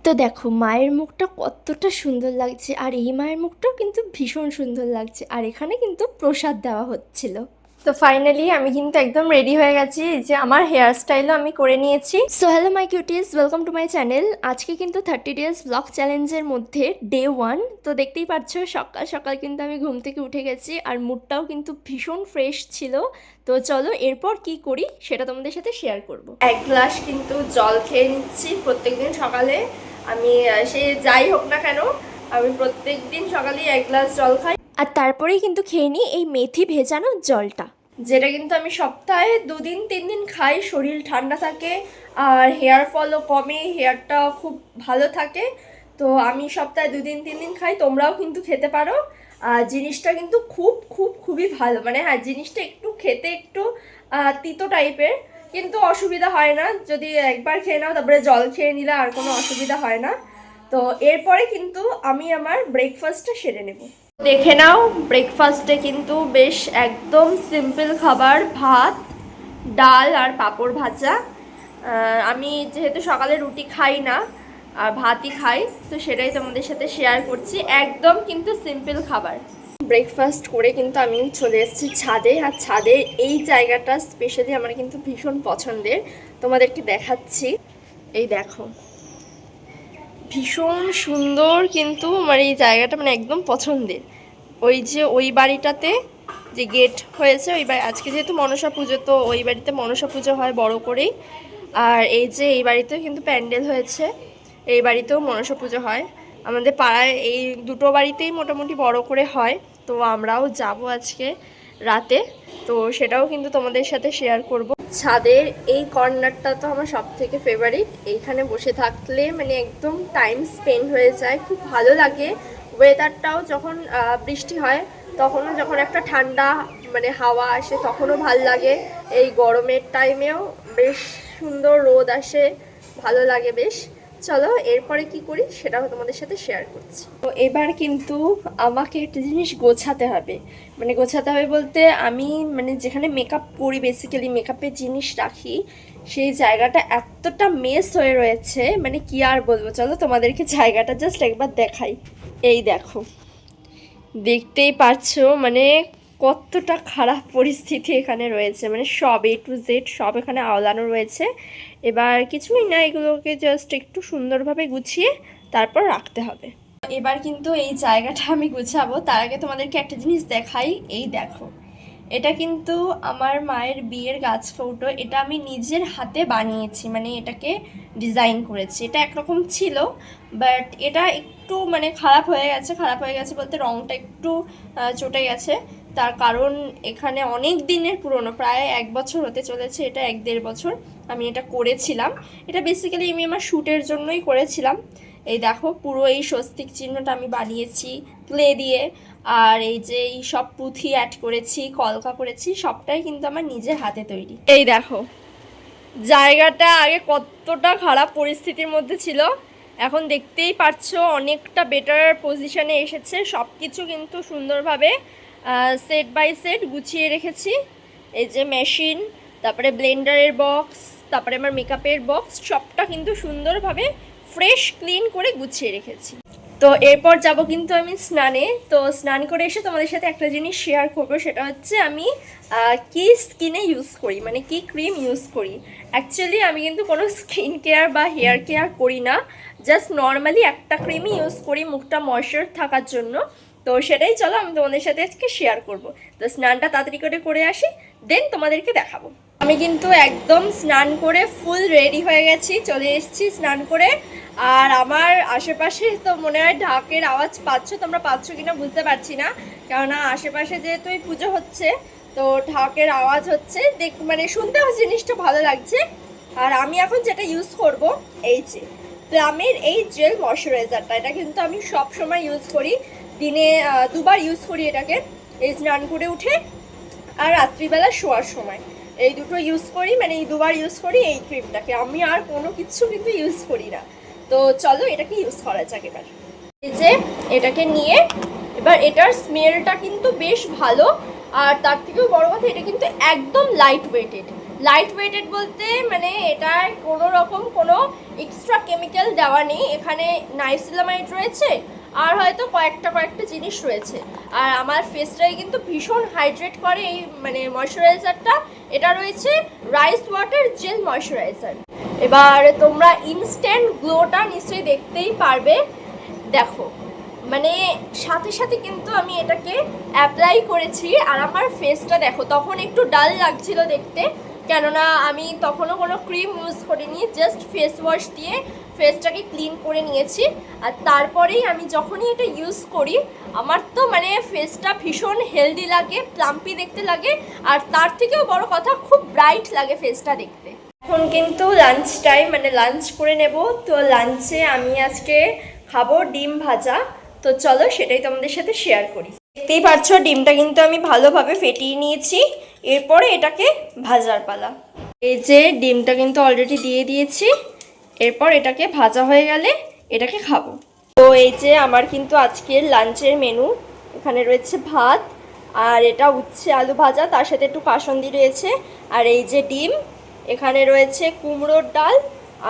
তো দেখো মায়ের মুখটা কতটা সুন্দর লাগছে, আর এই মায়ের মুখটাও কিন্তু ভীষণ সুন্দর লাগছে। আর এখানে কিন্তু প্রসাদ দেওয়া হচ্ছিল। তো ফাইনালি আমি কিন্তু একদম রেডি হয়ে গেছি, যে আমার হেয়ার স্টাইলও আমি করে নিয়েছি। So hello my cuties, welcome to my channel. আজকে কিন্তু 30 ডেজ ব্লগ চ্যালেঞ্জের মধ্যে ডে 1। তো দেখতেই পাচ্ছ সকাল সকাল কিন্তু আমি ঘুম থেকে উঠে গেছি, আর মুডটাও কিন্তু ভীষণ ফ্রেশ ছিল। তো চলো এরপর কি করি সেটা তোমাদের সাথে শেয়ার করব। এক গ্লাস কিন্তু জল খেয়ে নিচ্ছি প্রত্যেকদিন সকালে। আমি সে যাই হোক না কেন, আমি প্রত্যেক দিন সকালেই এক গ্লাস জল খাই। আর তারপরেই কিন্তু খেয়ে নিই এই মেথি ভেজানো জলটা, যেটা কিন্তু আমি সপ্তাহে 2-3 দিন খাই। শরীর ঠান্ডা থাকে আর হেয়ার ফলও কমে, হেয়ারটা খুব ভালো থাকে। তো আমি সপ্তাহে 2-3 দিন খাই, তোমরাও কিন্তু খেতে পারো। আর জিনিসটা কিন্তু খুবই ভালো। মানে হ্যাঁ, জিনিসটা একটু খেতে একটু তিতো টাইপের, কিন্তু অসুবিধা হয় না। যদি একবার খেয়ে নাও তারপরে জল খেয়ে নিলে আর কোনো অসুবিধা হয় না। তো এরপরে কিন্তু আমি আমার ব্রেকফাস্টটা সেরে নেব। দেখে নাও, ব্রেকফাস্টে কিন্তু বেশ একদম সিম্পল খাবার, ভাত, ডাল আর পাঁপড় ভাজা। আমি যেহেতু সকালে রুটি খাই না আর ভাতই খাই, তো সেটাই তোমাদের সাথে শেয়ার করছি। একদম কিন্তু সিম্পল খাবার। ব্রেকফাস্ট করে কিন্তু আমি চলে এসেছি ছাদে। আর ছাদে এই জায়গাটা স্পেশালি আমার কিন্তু ভীষণ পছন্দের, তোমাদেরকে দেখাচ্ছি। এই দেখো, ভীষণ সুন্দর কিন্তু আমার এই জায়গাটা, মানে একদম পছন্দের। ওই যে ওই বাড়িটাতে যে গেট হয়েছে, ওই বাড়ি আজকে যেহেতু মনসা পুজো, তো ওই বাড়িতে মনসা পুজো হয় বড় করেই। আর এই যে এই বাড়িতেও কিন্তু প্যান্ডেল হয়েছে, এই বাড়িতেও মনসা পুজো হয়। আমাদের পাড়ায় এই দুটো বাড়িতেই মোটামুটি বড় করে হয়। তো আমরাও যাব আজকে রাতে, তো সেটাও কিন্তু তোমাদের সাথে শেয়ার করব। ছাদের এই কর্নারটা তো আমার সব থেকে ফেভারিট। এইখানে বসে থাকলে মানে একদম টাইম স্পেন্ড হয়ে যায়, খুব ভালো লাগে। ওয়েদারটাও যখন বৃষ্টি হয় তখনও, যখন একটা ঠান্ডা মানে হাওয়া আসে তখনও ভাল লাগে। এই গরমের টাইমেও বেশ সুন্দর রোদ আসে, ভালো লাগে বেশ। চলো এরপরে কি করি সেটাও তোমাদের সাথে শেয়ার করছি। তো এবার কিন্তু আমাকে একটা জিনিস গোছাতে হবে। মানে গোছাতে হবে বলতে, আমি মানে যেখানে মেকআপ করি, বেসিক্যালি মেকআপের জিনিস রাখি, সেই জায়গাটা এতটা মেস হয়ে রয়েছে, মানে কি আর বলবো। চলো তোমাদেরকে জায়গাটা জাস্ট একবার দেখাই। এই দেখো, দেখতেই পারছো মানে কতটা খারাপ পরিস্থিতি এখানে রয়েছে। মানে সব A to Z সব এখানে আওলানো রয়েছে। এবার কিছুই না, এগুলোকে জাস্ট একটু সুন্দরভাবে গুছিয়ে তারপর রাখতে হবে। এবার কিন্তু এই জায়গাটা আমি গুছাবো, তার আগে তোমাদেরকে একটা জিনিস দেখাই। এই দেখো, এটা কিন্তু আমার মায়ের বিয়ের গাছ ফটো। এটা আমি নিজের হাতে বানিয়েছি, মানে এটাকে ডিজাইন করেছি। এটা একরকম ছিল, বাট এটা একটু মানে খারাপ হয়ে গেছে। খারাপ হয়ে গেছে বলতে রঙটা একটু চটে গেছে। তার কারণ এখানে অনেক দিনের পুরনো, প্রায় 1 বছর হতে চলেছে, এটা 1-1.5 বছর আমি এটা করেছিলাম। এটা বেসিক্যালি আমি আমার শ্যুটের জন্যই করেছিলাম। এই দেখো, পুরো এই স্বস্তিক চিহ্নটা আমি বানিয়েছি ক্লে দিয়ে। আর এই যে এই সব পুঁথি অ্যাড করেছি, কলকা করেছি, সবটাই কিন্তু আমার নিজের হাতে তৈরি। এই দেখো, জায়গাটা আগে কতটা খারাপ পরিস্থিতির মধ্যে ছিল, এখন দেখতেই পাচ্ছো অনেকটা বেটার পজিশনে এসেছে। সব কিছু কিন্তু সুন্দরভাবে সেট বাই সেট গুছিয়ে রেখেছি। এই যে মেশিন, তারপরে ব্লেন্ডারের বক্স, তারপরে আমার মেকআপের বক্স, সবটা কিন্তু সুন্দরভাবে ফ্রেশ ক্লিন করে গুছিয়ে রেখেছি। তো এরপর যাব কিন্তু আমি স্নানে। তো স্নান করে এসে তোমাদের সাথে একটা জিনিস শেয়ার করবো, সেটা হচ্ছে আমি কি স্কিনে ইউজ করি, মানে কি ক্রিম ইউজ করি। অ্যাকচুয়ালি আমি কিন্তু কোনো স্কিন কেয়ার বা হেয়ার কেয়ার করি না, জাস্ট নর্মালি একটা ক্রিমই ইউজ করি মুখটা ময়েশ্চার থাকার জন্য। তো সেটাই চলো আমি তোমাদের সাথে আজকে শেয়ার করব। তো স্নানটা তাড়াতাড়ি করে আসি, দেন তোমাদেরকে দেখাবো। আমি কিন্তু একদম স্নান করে ফুল রেডি হয়ে গেছি, চলে এসেছি স্নান করে। আর আমার আশেপাশে তো মনে হয় ঢাকের আওয়াজ পাচ্ছ, তোমরা পাচ্ছ কিনা বুঝতে পারছি না, কেননা আশেপাশে যেহেতু এই পুজো হচ্ছে, তো ঢাকের আওয়াজ হচ্ছে, মানে শুনতেও জিনিসটা ভালো লাগছে। আর আমি এখন যেটা ইউজ করব, এই যে প্লামের এই জেল ময়শ্চারাইজারটা, এটা কিন্তু আমি সব সময় ইউজ করি। দিনে 2বার ইউজ করি এটাকে, এই স্নান করে উঠে আর রাত্রিবেলা শোয়ার সময়। এই দুটো ইউজ করি, মানে এই 2বার ইউজ করি এই ক্রিমটাকে। আমি আর কোনো কিছু কিন্তু ইউজ করি না। তো চলো এটাকে ইউজ করা যাক এবার। এই যে এটাকে নিয়ে, এবার এটার স্মেলটা কিন্তু বেশ ভালো। আর তার থেকেও বড় কথা, এটা কিন্তু একদম লাইট ওয়েটেড। লাইট ওয়েটেড বলতে মানে এটার কোনো রকম কোনো এক্সট্রা কেমিক্যাল দেওয়া নেই, এখানে নাইসিলামাইড রয়েছে আর হয়তো কয়েকটা জিনিস রয়েছে। আর আমার ফেসটাকে কিন্তু ভীষণ হাইড্রেট করে এই মানে ময়শ্চারাইজারটা। এটা রয়েছে রাইস ওয়াটার জেল ময়শ্চারাইজার। এবার তোমরা ইনস্ট্যান্ট গ্লোটা নিশ্চয়ই দেখতেই পারবে। দেখো মানে সাথে সাথে কিন্তু আমি এটাকে অ্যাপ্লাই করেছি আর আমার ফেসটা দেখো, তখন একটু ডাল লাগছিল দেখতে, কেননা আমি তখনও কোনো ক্রিম ইউজ করিনি, জাস্ট ফেস ওয়াশ দিয়ে ফেসটাকে ক্লিন করে নিয়েছি। আর তারপরেই আমি যখনই এটা ইউজ করি আমার তো মানে ফেসটা ভীষণ হেলদি লাগে, প্লাম্পি দেখতে লাগে, আর তার থেকেও বড় কথা খুব ব্রাইট লাগে ফেসটা দেখতে। এখন কিন্তু লাঞ্চ টাইম, মানে লাঞ্চ করে নেব। তো লাঞ্চে আমি আজকে খাবো ডিম ভাজা। তো চলো সেটাই তোমাদের সাথে শেয়ার করি। দেখতেই পাচ্ছ ডিমটা কিন্তু আমি ভালোভাবে ফেটিয়ে নিয়েছি, এরপরে এটাকে ভাজার পালা। এই যে ডিমটা কিন্তু অলরেডি দিয়ে দিয়েছি, এরপর এটাকে ভাজা হয়ে গেলে এটাকে খাবো। তো এই যে আমার কিন্তু আজকের লাঞ্চের মেনু, এখানে রয়েছে ভাত আর এটা উচ্ছে আলু ভাজা, তার সাথে একটু কাসন্দি রয়েছে, আর এই যে ডিম, এখানে রয়েছে কুমড়োর ডাল,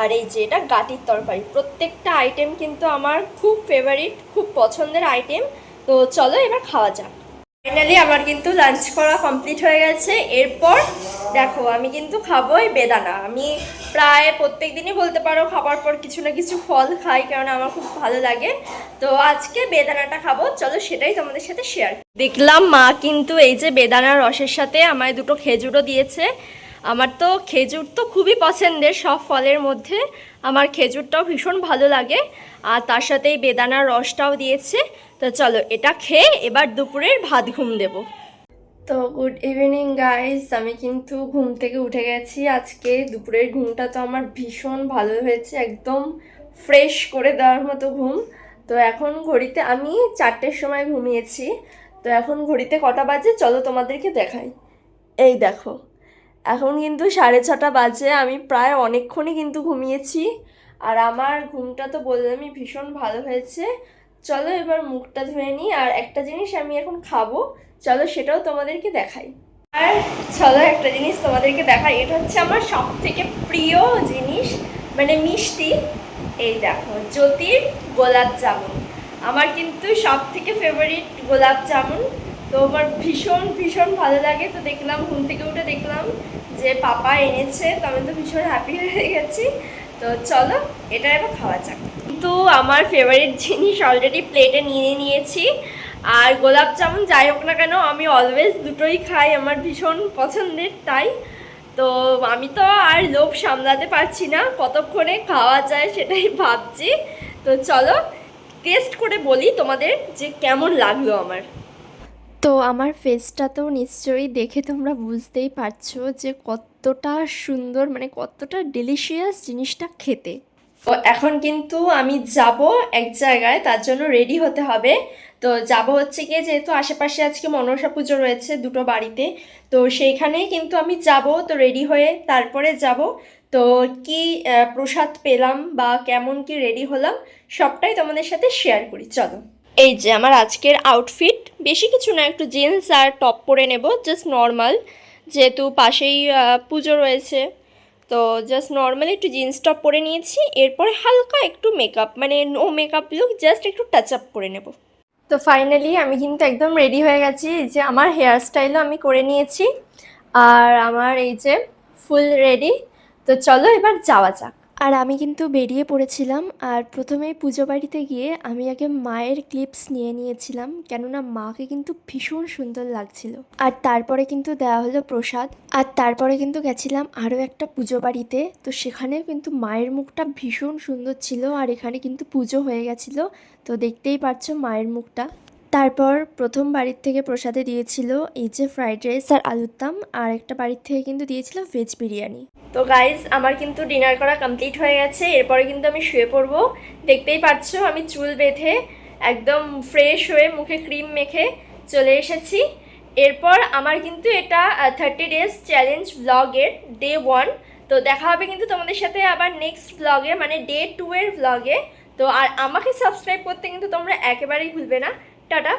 আর এই যে এটা গাটির তরকারি। প্রত্যেকটা আইটেম কিন্তু আমার খুব ফেভারিট, খুব পছন্দের আইটেম। তো চলো এবার খাওয়া যাক। ফাইনালি আমার কিন্তু লাঞ্চ করা কমপ্লিট হয়ে গেছে। এরপর দেখো আমি কিন্তু খাবো এই বেদানা। আমি প্রায় প্রত্যেক দিনই বলতে পারো খাবার পর কিছু না কিছু ফল খাই, কারণ আমার খুব ভালো লাগে। তো আজকে বেদানাটা খাবো, চলো সেটাই তোমাদের সাথে শেয়ার। দেখলাম মা কিন্তু এই যে বেদানার রসের সাথে আমায় দুটো খেজুরও দিয়েছে। আমার তো খেজুর তো খুবই পছন্দের, সব ফলের মধ্যে আমার খেজুরটাও ভীষণ ভালো লাগে, আর তার সাথে এই বেদানার রসটাও দিয়েছে। তো চলো এটা খেয়ে এবার দুপুরের ভাত ঘুম দেব। তো গুড ইভিনিং গাইস, আমি কিন্তু ঘুম থেকে উঠে গেছি। আজকে দুপুরের ঘুমটা তো আমার ভীষণ ভালো হয়েছে, একদম ফ্রেশ করে দেওয়ার মতো ঘুম। তো এখন ঘড়িতে আমি 4টের সময় ঘুমিয়েছি। তো এখন ঘড়িতে কটা বাজে চলো তোমাদেরকে দেখাই। এই দেখো এখন কিন্তু 6:30 বাজে। আমি প্রায় অনেকক্ষণই কিন্তু ঘুমিয়েছি, আর আমার ঘুমটা তো বললামই ভীষণ ভালো হয়েছে। চলো এবার মুখটা ধুয়ে নিই, আর একটা জিনিস আমি এখন খাবো, চলো সেটাও তোমাদেরকে দেখাই। আর চলো একটা জিনিস তোমাদেরকে দেখাই, এটা হচ্ছে আমার সব থেকে প্রিয় জিনিস, মানে মিষ্টি। এই দেখো জ্যোতির গোলাপ জামুন, আমার কিন্তু সব থেকে ফেভারিট গোলাপ জামুন। তো আমার ভীষণ ভীষণ ভালো লাগে। তো দেখলাম ঘুম থেকে উঠে দেখলাম যে পাপা এনেছে, তো আমি তো ভীষণ হ্যাপি হয়ে গেছি। তো চলো এটা এবার খাওয়া যাক। কিন্তু আমার ফেভারিট জিনিস অলরেডি প্লেটে নিয়ে নিয়েছি, আর গোলাপ জামুন যাই হোক না কেন আমি অলওয়েজ দুটোই খাই, আমার ভীষণ পছন্দের তাই। তো আমি তো আর লোভ সামলাতে পারছি না, কতক্ষণে খাওয়া যায় সেটাই ভাবছি। তো চলো টেস্ট করে বলি তোমাদের যে কেমন লাগলো আমার। তো আমার ফেসটা তো নিশ্চয়ই দেখে তোমরা বুঝতেই পারছো যে কতটা সুন্দর, মানে কতটা ডেলিশিয়াস জিনিসটা খেতে। তো এখন কিন্তু আমি যাব এক জায়গায়, তার জন্য রেডি হতে হবে। তো যাব হচ্ছে গিয়ে, যেহেতু আশেপাশে আজকে মনসা পুজো রয়েছে দুটো বাড়িতে, তো সেইখানেই কিন্তু আমি যাব। তো রেডি হয়ে তারপরে যাব। তো কি প্রসাদ পেলাম বা কেমন কি রেডি হলাম সবটাই তোমাদের সাথে শেয়ার করি, চলো। এই যে আমার আজকের আউটফিট, বেশি কিছু না, একটু জিন্স আর টপ পরে নেব, জাস্ট নর্মাল, যেহেতু পাশেই পুজো রয়েছে। তো জাস্ট নর্মালি একটু জিন্স টপ পরে নিয়েছি, এরপরে হালকা একটু মেকআপ, মানে নো মেকআপ লুক, জাস্ট একটু টাচ আপ করে নেব। তো ফাইনালি আমি কিন্তু একদম রেডি হয়ে গেছি, যে আমার হেয়ার স্টাইলও আমি করে নিয়েছি, আর আমার এই যে ফুল রেডি। তো চলো এবার যাওয়া যাক। আর আমি কিন্তু বেরিয়ে পড়েছিলাম, আর প্রথমেই পুজো বাড়িতে গিয়ে আমি আগে মায়ের ক্লিপস নিয়ে নিয়েছিলাম, কেননা মাকে কিন্তু ভীষণ সুন্দর লাগছিল। আর তারপরে কিন্তু দেওয়া হলো প্রসাদ, আর তারপরে কিন্তু গেছিলাম আরও একটা পুজো বাড়িতে। তো সেখানেও কিন্তু মায়ের মুখটা ভীষণ সুন্দর ছিল, আর এখানে কিন্তু পুজো হয়ে গেছিলো, তো দেখতেই পাচ্ছ মায়ের মুখটা। তারপর প্রথম বাড়ির থেকে প্রসাদে দিয়েছিল এই যে ফ্রাইড রাইস আর আলুর দম, আর একটা বাড়ির থেকে কিন্তু দিয়েছিল ভেজ বিরিয়ানি। তো গাইজ আমার কিন্তু ডিনার করা কমপ্লিট হয়ে গেছে, এরপরে কিন্তু আমি শুয়ে পড়বো। দেখতেই পাচ্ছ আমি চুল বেঁধে একদম ফ্রেশ হয়ে মুখে ক্রিম মেখে চলে এসেছি। এরপর আমার কিন্তু এটা 30 ডেজ চ্যালেঞ্জ ব্লগের ডে 1। তো দেখা হবে কিন্তু তোমাদের সাথে আবার নেক্সট ব্লগে, মানে ডে 2 এর ব্লগে। তো আর আমাকে সাবস্ক্রাইব করতে কিন্তু তোমরা একেবারেই ভুলবে না। টাটা।